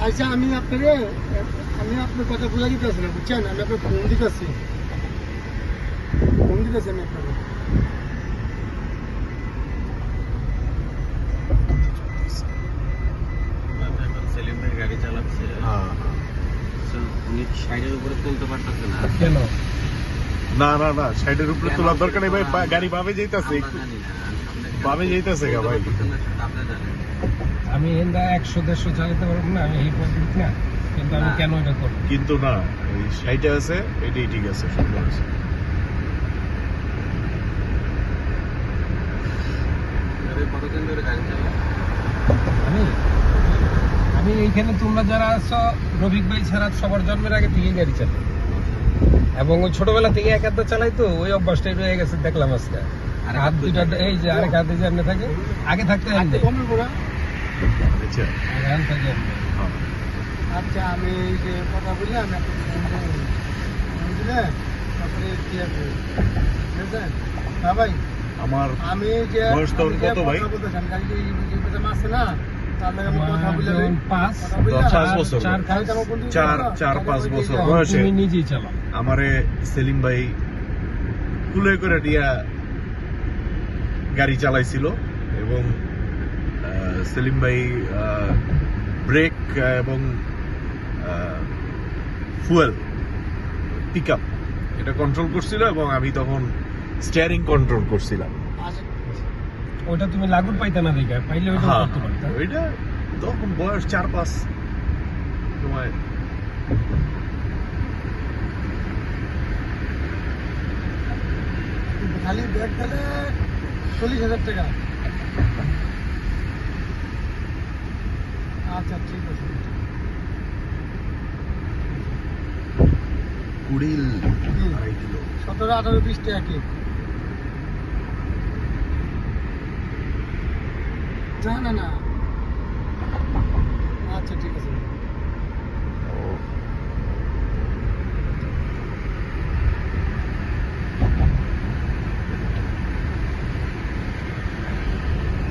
আচ্ছা আমি আপনার কথা বোঝা দিতেছি না, বুঝছেন? আমি আপনার ফোন দিতেছি আমি আপনাকে। সেলিম ভাই গাড়ি চালাচ্ছে, উনি সাইডের উপরে তুলতে পারতেছে না। কেন? না না না, সাইডের উপরে তোলার দরকার নেই ভাই, গাড়ি বামে যাইতেছে, আমরা জানি না, বামে যাইতেছে গা ভাই। আপনি জানেন। আমি এন্দা 100-150 চালাতে পারবো না, আমি এই পদ্ধতি না, কিন্তু আমি না। কেন এটা করবো? কিন্তু না, ওই সাইডে আছে, এটাই ঠিক আছে, সুন্দর আছে। কতদিন ধরে গাড়ি চালান? আমি আমি এইখানে তোমরা যারা আছো, রফিক ভাই ছাড়া সবার জন্মের আগে থেকে গাড়ি চালাই, এবং ওই ছোটবেলা থেকে এক হাতে চালাই, তো ওই অভ্যাসটাই রয়ে গেছে। দেখলাম আজকে হাত দুইটা, এই যে আরেক হাতে যে এমনি থাকে, আগে থাকতে এমনি, কমে পড়া। আচ্ছা আগে থাকে এমনি। হ্যাঁ। আচ্ছা আমি এই যে কথা বললে আমি আপনাকে ফোন দিলে তারপরে কি আছে বুঝলেন? হ্যাঁ ভাই, আমার আমি যে বয়স তখন কত ভাই? কথা বলতেছেন, গাড়ি যে আছে না, তার লাগে আমি কথা বলে আমার পাঁচ, কথা বলে 5 বছর, চার, গাড়ি তো আমার বন্ধু 4-5 বছর গাড়ি বয়সে তুমি নিজেই চালাও। আমারে সেলিম ভাই কুলে করে দিয়া গাড়ি চালাইছিল, এবং সেলিম ভাই ব্রেক এবং ফুয়েল পিকআপ এটা কন্ট্রোল করছিল, এবং আমি তখন স্টিয়ারিং কন্ট্রোল করছিলাম। আচ্ছা, ওইটা তুমি লাগুর পাইতে না, দেখা পাইলে ওইটা হ্যাঁ, করতে পারতা। ওইটা তখন বয়স 4-5 সময়। খালি ব্যাগ গেলে 40,000 টাকা। আচ্ছা ঠিক আছে। কুড়িল 2.5 কিলো। 17, 18, 20 টাকা কি? না না না, আচ্ছা ঠিক আছে।